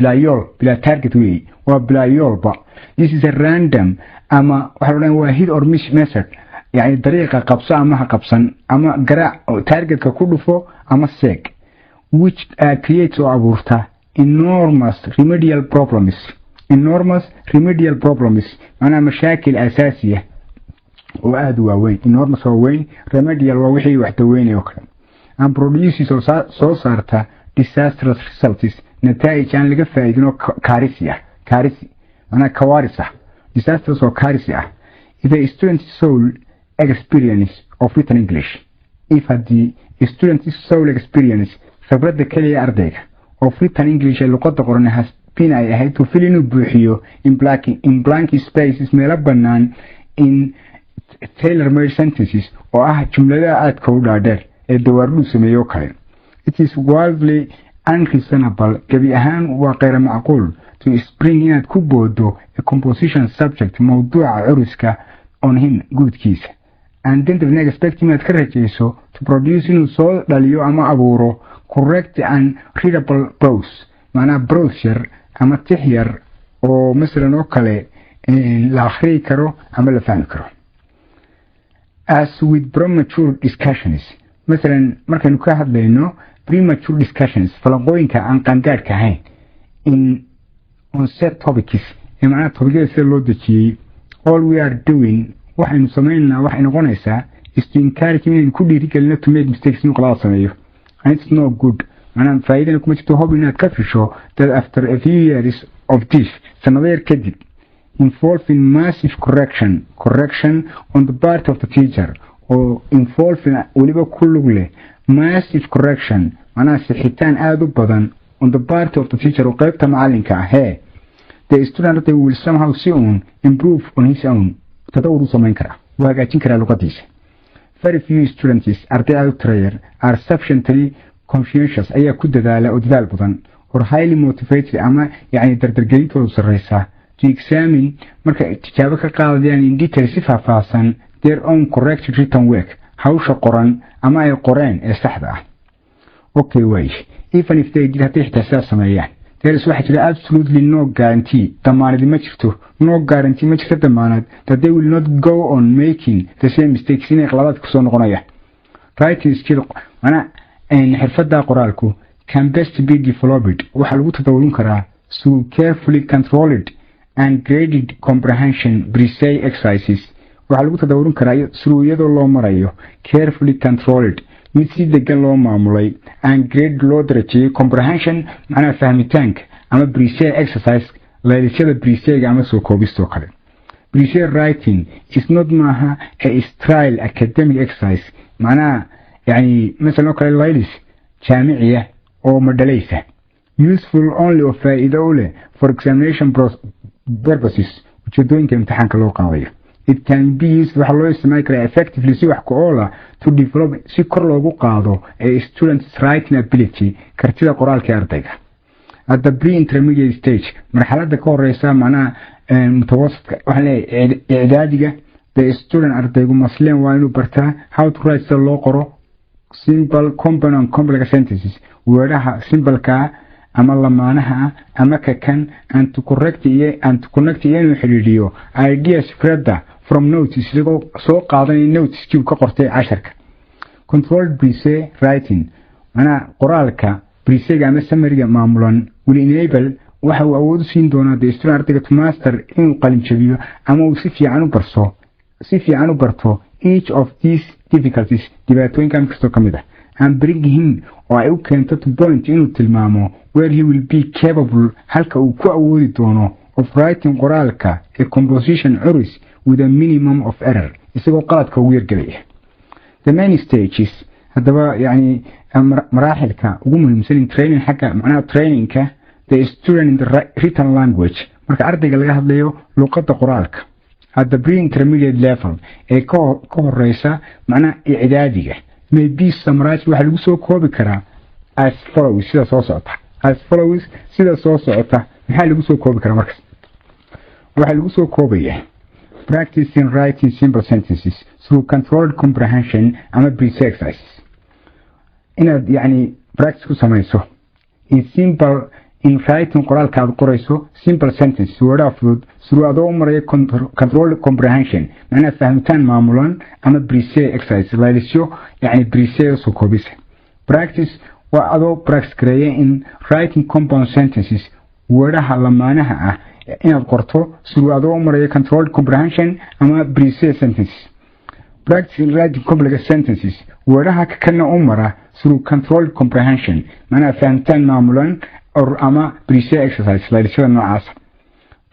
bila target way waa bila yoolba. This is a random ama waxa la waa hit or miss method yani dariiqa qabso ama ha qabsan ama garaac targetka ku dhufo ama seeg which creates or abuurta enormous remedial problems macnaha mashaakil asaasiya oo aad u waaweyn. enormous oo weyn, remedial waa wixii wax daweynayo kale and produces soo saarta disastrous results nataa'ij aan laga faa'iidin oo kaarisi macnaha kawaaris ah. disastrous oo kaarisi ah. If a student's sole experience of written English the student's sole experience khibrada kaliya ardayga of written English ee luqadda qoran has been ay ahayd to fill inuu buuxiyo in blank spaces meelo bannaan in tailor-made sentences oo ah jumlada aadka u dhaadheer ee dawaardu sameeyo kale. It is wildly unreasonable gabi ahaan waa غير معقول to spring inaad ku boodo a composition subject mawduuca curuska on him guudkiisa and then the next expect inaad ka rajayso to produce inuu soo dhaliyo ama abuuro correct and readable prose macnaha brochure ama tixyar oo masalan oo kale la akhriyi karo ama la fahmi karo as with premature discussions masalan markaynu ka hadlayno premature discussions falanqooyinka aan qaangaadhka ahayn in on set topics macnaha topicyada sida loo dejiyey all we are doing waxaynu samaynaa waxay noqonaysaa is to encourage inaynu ku dhiirigelino to make mistakes inuu qalada sameeyo and it's no good macnaha faa'iidana kuma jirto hob inaad ka fisho that after a few years of this sanado yar kadib involving massive correction on the part of the teacher or involving weliba ku lug leh massive correction macnaha sixitaan aada u badan on the part of the teacher oo qaybta macalinka ah the student they will somehow soon improve on his own tadawur u samayn karaa waa hagaajin karaa luqadiisa very few students arday aad u tirayer are sufficiently conscientious ayaa ku dadaala oo dadaal badan or highly motivated ama yacni dardargelintoodu sarreysa to examine marka tijaabo ka qaadayaan in detail si faahfaahsan their own correct written work hawsha qoran ama ay qoreen ee saxda ah okay way even if they did hadday xitaa sidaas sameeyaan there is waxaa jira absolutely no guarantee damaanadi ma jirto no guarantee ma jirto damaanad that they will not go on making the same mistakes inay qaladaad kusoo noqonayaan writing skill mana xirfadda qoraalku can best be developed waxaa lagu tadawurin karaa through carefully controlled and graded comprehension pre-say exercises waxaa lagu tadawurin karaa through iyadoo loo marayo carefully controlled mid si degan loo maamulay and grade loo darajeeyay comprehension macnaha fahmitaanka ama pre-say exercise laylisyada pre-sayga ama soo koobistoo kale pre-say writing is not maaha a style academic exercise macnaha yani masalan oo kale laylis jaamiciya oo madhalaysa useful only oo faa'iido u leh for examination purposes ujeedooyinka imtixaanka loo qaadayo it can be used waxa loo isticmaali karaa effectively si wax ku ool ah to develop si kor loogu qaado a student's writing ability kartida qoraalka ardayga at the pre-intermediate stage marxaladda ka horeysa macnaha mutawassidka waxa leeyahay icdaadiga the student ardaygu masleen waa inuu bartaa how to write sida loo qoro simple compound complex sentences weedhaha simbalka ama lamaanaha ama kakan and to connect iyo inuu xidhiidhiyo ideas fikradda from notes isagoo soo qaadanaya noteskiiu ka qortay casharka controlled pre-say writing macnaha qoraalka pre-sayga ama summary-ga maamulan will enable waxa uu awood u siin doonaa the student ardayga to master inuu qalinjabiyo ama uu si fiican u barto each of these difficulties dhibaatooyinkan kastoo ka mid ah and bring him oo ay u keento to point inuu tilmaamo where he will be capable halka uu ku awoodi doono of writing qoraalka a composition curus with a minimum of error isagoo qaladka ugu yargelaya the main stages haddaba yani maraaxilka ugu muhiimsan in training xagga macnaha trainingka the student in the written language marka ardayga laga hadlayo luqadda qoraalka at the pre-intermediate level ee ka horeysa macnaha icdaadiga may be summarized waxa lagu soo koobi karaa as follows sida soo socota maxaa lagu soo koobi karaa markaas waxa lagu soo koobaya practicing writing simple sentences through controlled comprehension ama pre-say exercises inaad yani practice ku samayso in writing qoraalka aad qorayso simple sentences weedhaha fudud through adoo maraya controlled comprehension macnaha fahmitaan maamulan ama pre-say exercises laylisyo yani pre-say soo koobisa practice waa adoo practice gareeya in writing compound sentences weedhaha lamaanaha ah inaad qorto through adoo maraya controlled comprehension ama pre-say sentences practice in writing complex sentences weedhaha kana u mara through controlled comprehension macnaha fahmitaan maamulan ama pre-say exercise laylisyada noocaasa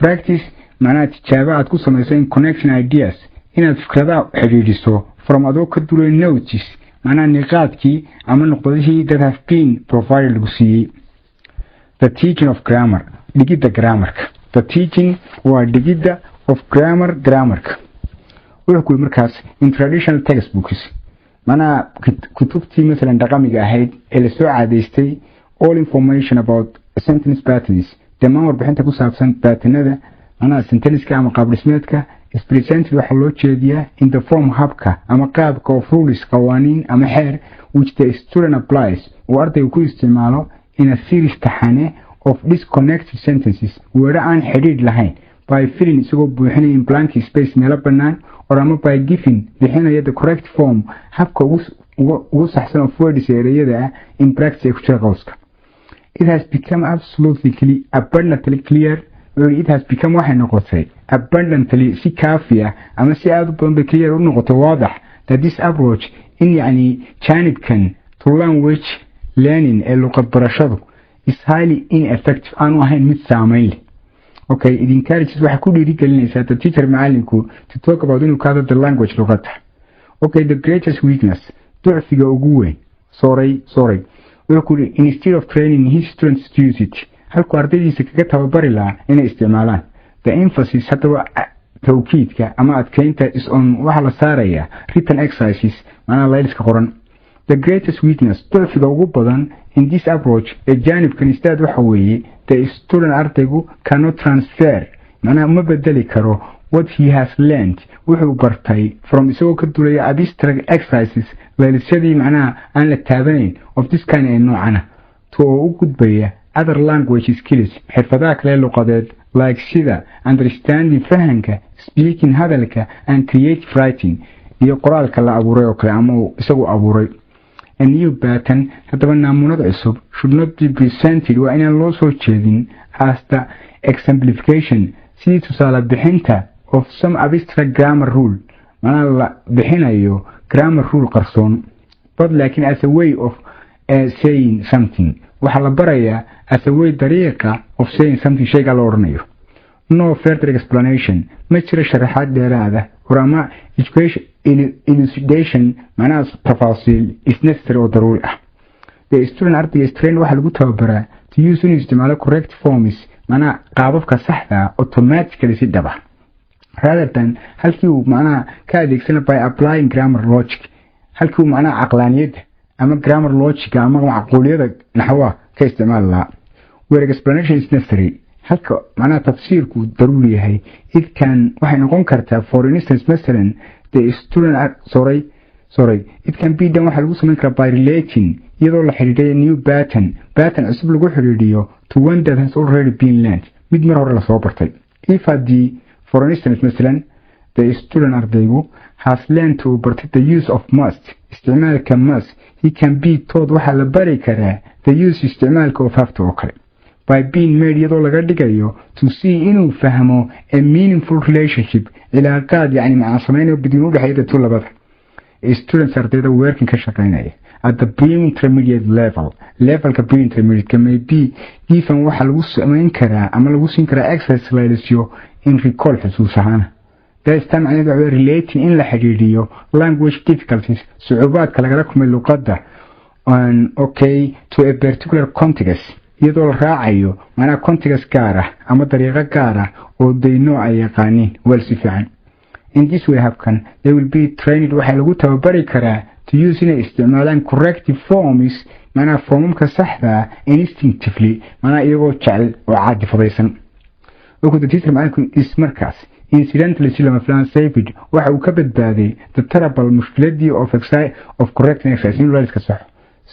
practice macnaha tijaabo aad ku samayso in connection ideas inaad fikradaha xidhiidhiso from adoo ka dulay notice macnaha niqaadkii ama nuqdadihii that have been provided lagu siiyey the teaching of grammar dhigidda grammarka the teaching waa dhigidda of grammarka wuxuu ku markaas in traditional textbooks macnaha kutubtii masalan dhaqamiga ahayd ee lasoo caadaystay all information about sentence patterns dhammaan warbixinta ku saabsan baatinada macnaha sentenceska ama qaab dhismeedka is presented waxaa loo jeediyaa in the form habka ama qaabka of rules qawaaniin ama xeer which the student applies uu ardaygu ku isticmaalo in a series taxane of disconnected sentences weedho aan xidhiidh lahayn by filling isagoo buuxinaya in blank space meelo bannaan or ama by giving bixinaya the correct form habka ugu saxsan of words ereyada ah in practice ee ku jira qowska. It has become absolutely abundantly clear it has become waxay noqotay abundantly si kaafi ah ama si aad u badan bay clear u noqotay waadax that this approach in yani janibkan to language learning ee luqad barashadu is highly ineffective aanu ahayn mid saameyn leh. Okay, it encourages waxa ku dhiirigelinaysaa the teacher macallinku to talk about inuu ka hadlo the language luqadda. Okay, the greatest weakness ducfiga ugu weyn sorry instead of training his students to use it halku ardaydiisa kaga tababari lahaa inay isticmaalaan the emphasis haddaba tawkiidka ama adkeynta is on waxa la saaraya written exercises macnaha layliska qoran. The greatest weakness ducfiga ugu badan in this approach ee janibkan istaad waxa weeye the student ardaygu cannot transfer macnaha ma bedeli karo what he has learned wuxuu bartay from isagoo ka dulaya abstract exercises laylisyadii macnaha aan la taabanayn of this kind ee noocana to u gudbaya other language skills xirfadaha kale luqadeed like sida understanding fahanka speaking hadalka and creative writing iyo qoraalka la abuuray oo kale ama isagu abuuray. A new pattern haddaba naamunad cusub should not be presented waa inaan loo soo jeedin as the exemplification sidii tusaale bixinta of some abstract grammar rule macnaha la bixinayo grammar rule qarsoon but laakiin as a way of saying something waxaa la barayaa as a way dariiqa of saying something shayga la odhanayo. No further explanation ma jiro sharaxaad dheeraada or ama elucidation macnaha tafaasiil is necessary oo daruuri ah. The student ardayga strain waxaa lagu tababaraa to use inuu isticmaalo correct forms macnaha qaababka saxda automatically si dhaba rather than halkii uu macnaha ka adeegsana by applying grammar logic halkii uu macnaha caqlaaniyadda ama grammar logic ama macquuliyada naxwa ka isticmaal lahaa. Where explanation is necessary halka macnaha tafsiirku daruuri yahay it can waxay noqon kartaa for instance masalan the student it can be done waxa lagu samayn karaa by relating iyadoo la xiriiriyo new pattern cusub lagu xiriiriyo to one that has already been learned mid mar hore la soo bartay. If haddii for instance masalan the student ardaygu has learned to bartay the use of must isticmaalka must he can be taught waxa la bari karaa the use isticmaalka of have to oo kale by being made iyadoo laga dhigayo to see inuu fahmo a meaningful relationship cilaaqaad yani macna samaynayo bidin u dhexeeya tu labada. Students ardayda working ka shaqeynaya at the pre-intermediate levelka pre-intermediate may be given waxa lagu samayn karaa ama lagu siin karaa exercise laylisyo in recall xusuus ahaan. That's time aniga relating in la xiriiriyo language difficulties sucubaadka lagala kulmay luqadda to a particular context iyadoo la raacayo macnaha context gaar ah ama dariiqo gaar ah oo dayno ay yaqaaniin wal si fiican. In this way habkan they will be trained waxaa lagu tababari karaa to use inay isticmaalaan corrective forms macnaha formamka saxda instinctively macnaha iyagoo jecel oo caadifadaysan. The teacher macalinku is markaas incidentally si lama filaan saved waxa uu ka badbaaday the terrible mushkiladii of correcting exercise in layliska sax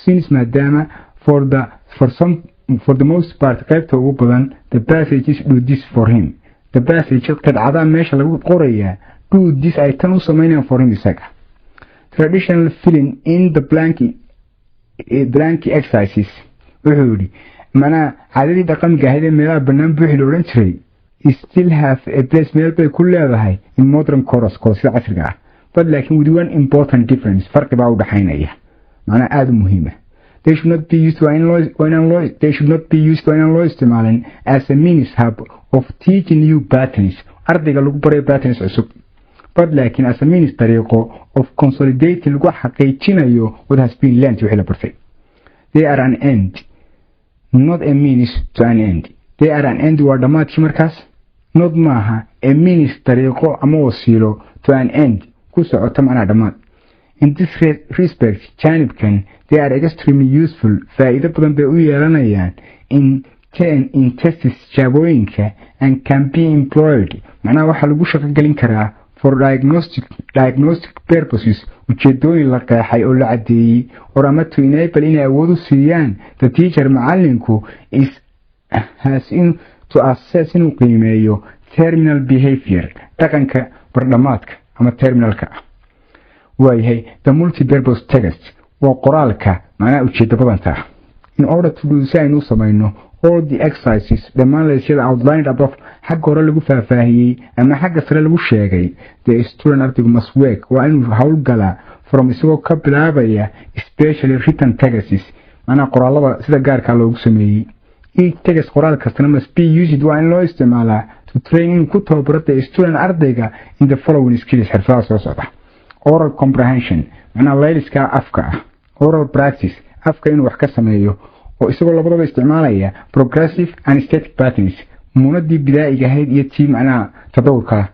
since maadaama for the most part qaybta ugu badan the passages do this for him the passage qadcada meesha lagu qorayaa do this ay tan u sameynayaan for him isaga. Traditional filling in the blank exercises wuxuu yidhi macnaha caadadii dhaqanka ahayd ee meelaha bannaan buuxi la odhan jiray still have a place meel bay ku leedahay in modern course-sida casriga ah but laakiin with one important difference farqi baa u dhaxaynaya macnaha aada u muhiima. They should not be used when loo isticmaalin as a means hub of teaching new patterns ardayga lagu barayo patterns cusub but laakiin as a means dariiqo of consolidating lagu xaqiijinayo what has been learned wixii la bartay. They are an end not a means to an end. They are an end waa dhammaadkii markaas not maaha a means dariiqo ama wasiilo to an end ku socota macnaha dhammaad. In this respect, janibkan, they are extremely useful. Faa'iido badan bay u yeelanayaan in tests tijaabooyinka and can be employed. Macnaha waxaa lagu shaqo gelin karaa for diagnostic purposes, ujeedooyin la qeexay oo la cadeeyey, or ama to enable inay awood u siiyaan the teacher macalinku has to assess inuu qiimeeyo terminal behavior, dhaqanka bardhamaadka ama terminalka ah. waayahay the multi-purpose text waa qoraalka macnaha ujeedo badanta ah. In order to do si aynu samayno all the exercises dhammaan laysyada outlined above xagga hore lagu faahfaahiyey ama xagga sare lagu sheegay, the student ardaygu must work waa inuu howlgalaa from isagoo ka bilaabaya especially written texts, macnaha qoraalada sida gaarkaa loogu sameeyey. Each text qoraal kastana must be used waa in loo isticmaalaa to train inuu ku tababaro the student ardayga in the following skills xirfadaha soo socda: oral comprehension, macnaha layliska afka ah; oral practice, afka inuu wax ka sameeyo oo isagoo labadaba isticmaalaya progressive and static patterns, muunadii bidaa'iga ahayd iyo tii macnaha tadawurka.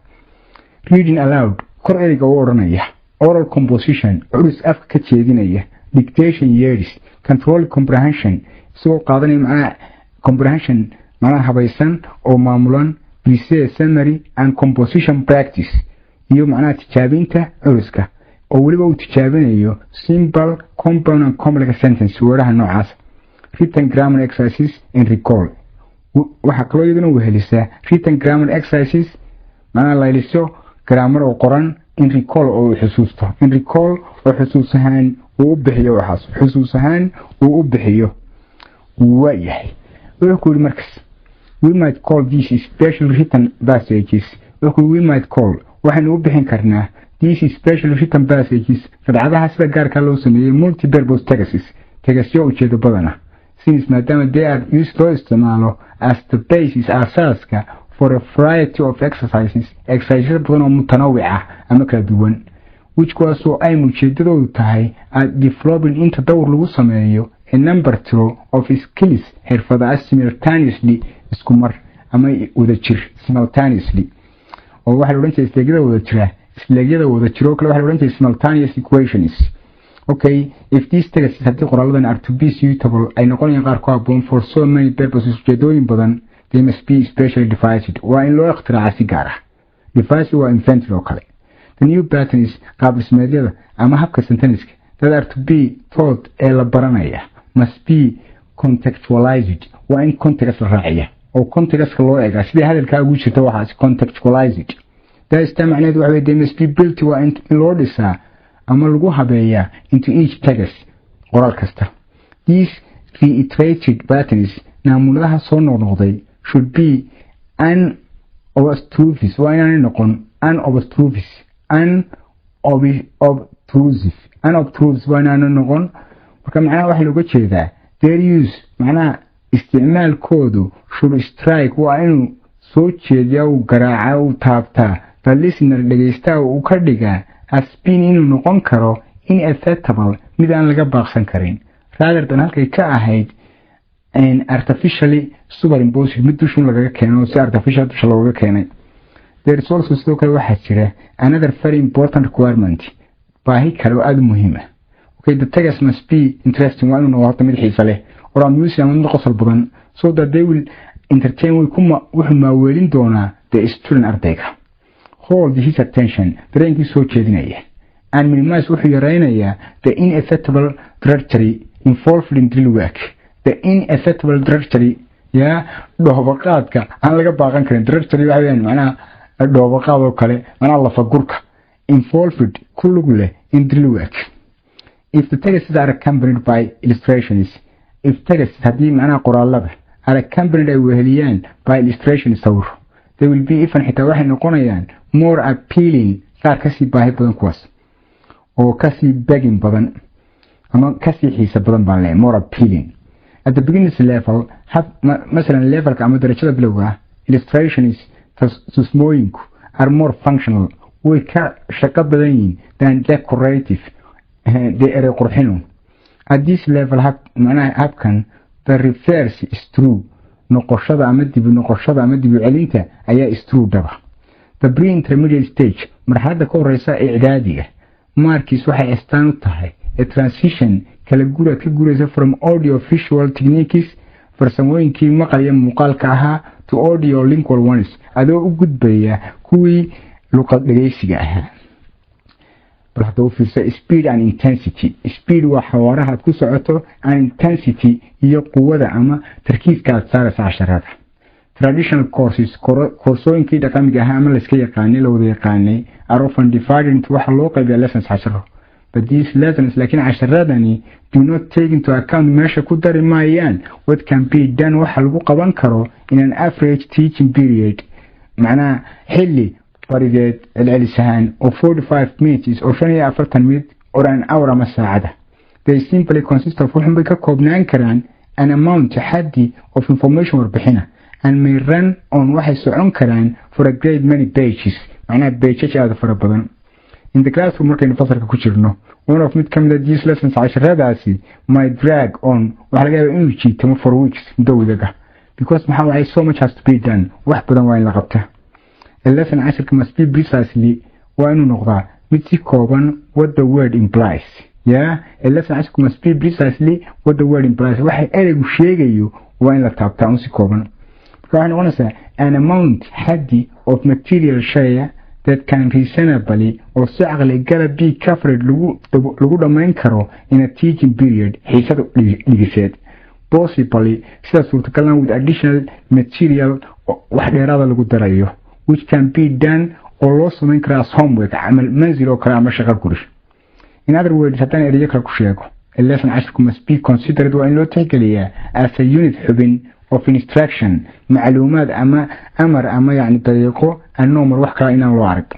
Reading aloud, kor ereyga u odhanaya; oral composition, curus afka ka jeedinaya; dictation yeedhis; control comprehension, isagoo qaadanaya macnaha comprehension macnaha habaysan oo maamulan; preset summary and composition practice, iyo macnaha tijaabinta curuska oo weliba uu tijaabinayo simple, compound and complex sentence weeraha noocaas. Written grammar exercises and recall, waxaa kaloo iyaduna wehelisaa written grammar exercises, macnaha layliso grammar oo qoran; in recall oo xusuusto, in recall oo xusuus ahaan uu u bixiyo, waxaas xusuus ahaan uu u bixiyo. waayahay wuxuu ku yidhi markaas we might call these special written passages, waxaynu u bixin karnaa these special written passages fadcadaha sida gaarkaa loo sameeyey multi-purpose tegasyo ujeedo badana, since maadaama they are used loo isticmaalo as the basis asaaska for a variety of exercises badan oo mutanawic ah ama kala duwan, which kuwaasoo ay ujeedadoodu tahay developing in tadawur lagu sameeyo a number of skills xirfadaha simultaneously isku mar ama wadajir simultaneously, oo waxa la oran jiray isleegyada wadajiro kale waxa la oran jiray simultaneous equations. Okay, if these texts haddii qoraaladan are to be suitable ay noqonayaan qaar ku habboon for so many purposes ujeedooyin badan, they must be specially devised, waa in loo ikhtiraacaa si gaar ah. Devised waa invented oo kale. The new patterns qaab dhismeedyada ama habka sentenceska that are to be taught ee la baranaya must be contextualized, waa in context la raaciya oo contextka loo eegaa sidii hadalkaa ugu jirta waxaas contextualized. Daasta macnaheedu waxa weeye they must be built, waa in loo dhisaa ama lagu habeeyaa into each text qoraal kasta. These reiterated patterns naamunadaha soo noqnoqday should be unobtrusive, waa inaanay noqon unobtrusive waa inaanay noqon. marka macnaha waxa looga jeedaa their use, macnaha isticmaalkoodu should strike, waa inuu soo jeediyaa, uu garaacaa, uu taabtaa the listener dhegaystaha uu ka dhigaa as being inuu noqon karo inevitable, mid aan laga baaqsan karin, rather than halkay ka ahayd artificially superimposed, mid dusha lagaga keenay oo si artificial dusha looga keenay. There is also sidoo kale waxaa jira another very important requirement, baahi kale oo aad muhiim ah. Okay, the text must be interesting, waa inuu noqdo mid xiiso leh or amusing ama mid qosol badan, so that they will entertain, wuxuu maaweelin doonaa the student ardayga. Hold his attention, dareenkii soo jeedinaya, and minimize wuxuu yaraynayaa the inevitable drudgery involved in daily work. The inevitable drudgery, dhoobaqaadka aan laga baaqan karin. Drudgery waxa weeyaan macnaha dhoobaqaad oo kale, macnaha lafagurka involved ku lug leh in daily work. If the texts are accompanied by illustrations, if texts haddii macnaha qoraalada are accompanied ay weheliyaan by illustrations sawir, they will be even xitaa waxay noqonayaan more appealing, qaar kasii baahi badan kuwaas oo kasii begging badan ama kasii xiisa badan baan leeyahay, more appealing. At the beginning level, masalan levelka ama darajada bilowga, illustrations tusmooyinku are more functional, way ka shaqo badan yihiin than decorative, dee erey qurxinu. At this level macnaha habkan the reverse is true, noqoshada ama dib u celinta ayaa is true daba. The pre-intermediate stage, marxaladda ka horeysa ee icdaadiga, markis waxay astaan u tahay a transition kala guuraad ka guuraysa from audio visual techniques farsamooyinkii maqal iyo muuqaalka ahaa to audio lingual ones adoo u gudbaya kuwii luqad dhageysiga ahaa. bal hadda u fiirsa speed and intensity. Speed waa xawaaraha aad ku socoto, and intensity iyo quwada ama tarkiiska aad saaraysa casharada. Traditional courses koorsooyinkii dhaqamiga ahaa ama la iska yaqaanay la wada yaqaanay are often divided into waxa loo qaybiyaa lessons casharo. But these lessons laakiin casharadani do not take into account meesha ku dari maayaan what can be done waxa lagu qaban karo in an average teaching period. macnaha xilli farideed celcelisahaan oo 45 minutes oo 45 minutes or an hour ama saacada. They simply consist of waxun bay ka koobnaan karaan an amount taxaddi of information warbixina and may run on waxay socon karaan for a great many pages. macnaha pages aad fara badan. In the classroom markaynu fasalka ku jirno, one of mid kamid these lessons casharadaasi might drag on waxa laga yaabaa inuu jiitamo for weeks muddo because maxaa waay so much has to be done wax badan waa in la qabtaa. A lesson casharka must be precisely waa inuu noqdaa mid si kooban what the word implies. A lesson casharka must be precisely what the word implies. waxa ereygu sheegayo waa in la taabtaa un si kooban. waxay noqonaysaa an amount haddi of material share that can reasonably or si caqli gala be covered lagu dhamayn karo in a teaching period xiisada dhigiseed. Possibly sida suurtagalna with additional material wax dheeraada lagu darayo which can be done oo loo samayn kara as homework camal manzil oo kale ama shaqo guri. In other words, haddaan erayo kale ku sheego, a lesson casharku must be considered waa in loo tixgeliyaa as a unit xubin of instruction macluumaad ama amar ama yani dariiqo aan noomar wax kale inaan loo arag.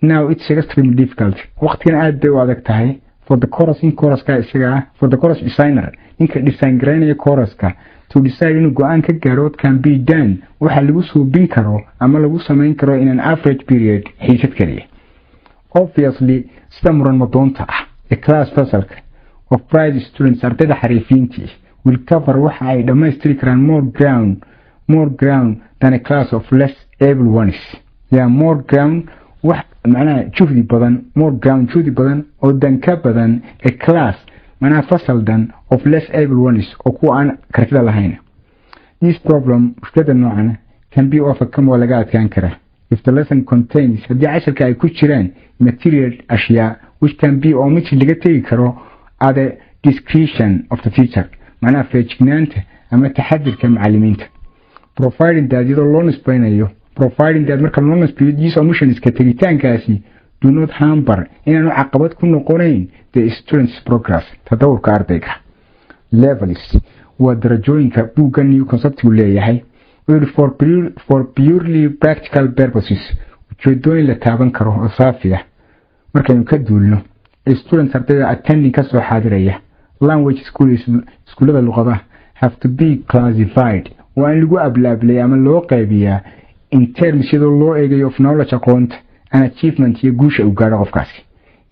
Now it's extremely difficult. waqtigan aad bay u adag tahay for the chorus in choruska isaga for the chorus designer ninka design gareynaya choruska to decide inuu go'aan ka gaaro what can be done waxa lagu suubin karo ama lagu samayn karo in an average period xiisad kaliya. Obviously sida muran madoonta ah a class fasalka of bright students ardayda xariifiintii will cover waxa ay dhammaystiri karaan more ground than a class of less able ones. More ground wax macnaha juhdi badan more ground juhdi badan oo dan ka badan a class macnaha fasal dan of less able ones oo kuwa aan kartida lahayn. This problem mushkilada noocan can be overcome waa laga adkaan karaa if the lesson contains haddii casharka ay ku jiraan material ashyaa which can be omitted laga tegi karo at the discretion of the teacher. macnaha feejignaanta ama taxadirka macallimiinta. Providing that iyadoo loo nisbaynayo providing that marka loo nisbayo these omissions ka tegitaankaasi do not hamper inaanu caqabad ku noqonayn the students progress tadawurka ardayga. Levels waa darajooyinka buugga new concept uu leeyahay for purely practical purposes ujeedooyin la taaban karo oo saafi ah. markaynu ka duulno students ardayda attending ka soo xaadiraya language iskuulada luqadaha have to be classified waa in lagu ablaableeya ama loo qaybiyaa in terms iyadoo loo eegayo of knowledge aqoonta and achievement iyo guusha uu gaadho qofkaasi.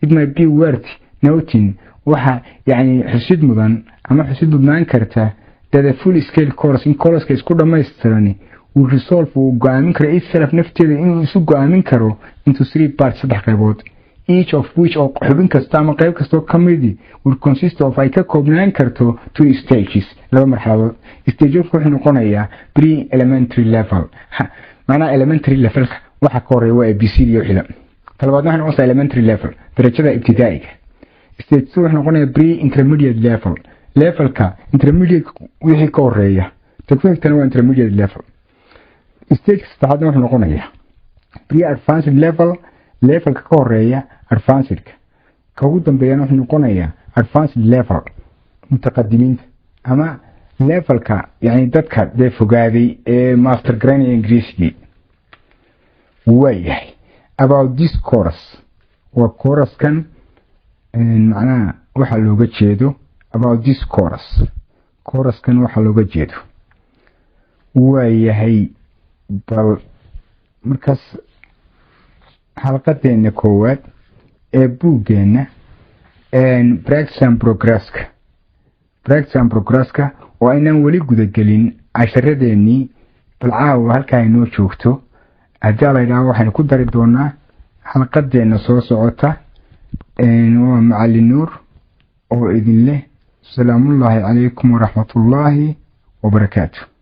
It might be worth noting waxa yani xusid mudan ama xusid mudnaan karta that a full scale course in course isku dhammaystirani will resolve uu go'aamin karo itself nafteeda inuu isu go'aamin karo into 3 parts saddex qaybood each of which oo xubin kasta ama qayb kasta ka mid will consist of ay ka koobnaan karto 2 stages laba marxaladood. Stage wuxuu noqonayaa pre-elementary level macnaha elementary level waxa ka horeeya waa ABC iyo xidhan. talabaadna waxa noqonaysa elementary level darajada ibtidaa'iga. Stage 2 wuxuu noqonayaa pre-intermediate level levelka intermediate wixii ka horeeya tagfeegtana waa intermediate level. Stage saddexaadna wuxuu noqonayaa pre-advanced level levelka ka horeeya advancedka. ka ugu dambeeyana wuxuu noqonayaa advanced level mutaqaddimiinta ama levelka yani dadka dee fogaaday ee master gareynaya ingiriisigii. waayahay about this course waa course-kan macnaha waxa looga jeedo about this course-kan waxa looga jeedo. waayahay bal markaas xalqadeena koowaad ee buuggeena practice and progresska oo aynaan weli gudagelin casharadeenii bal caawa halkaa inoo joogto. haddii la yidhaaho waxaynu ku dari doonaa xalqadeena soo socota ومعلي النور وإذن الله السلام الله عليكم ورحمة الله وبركاته.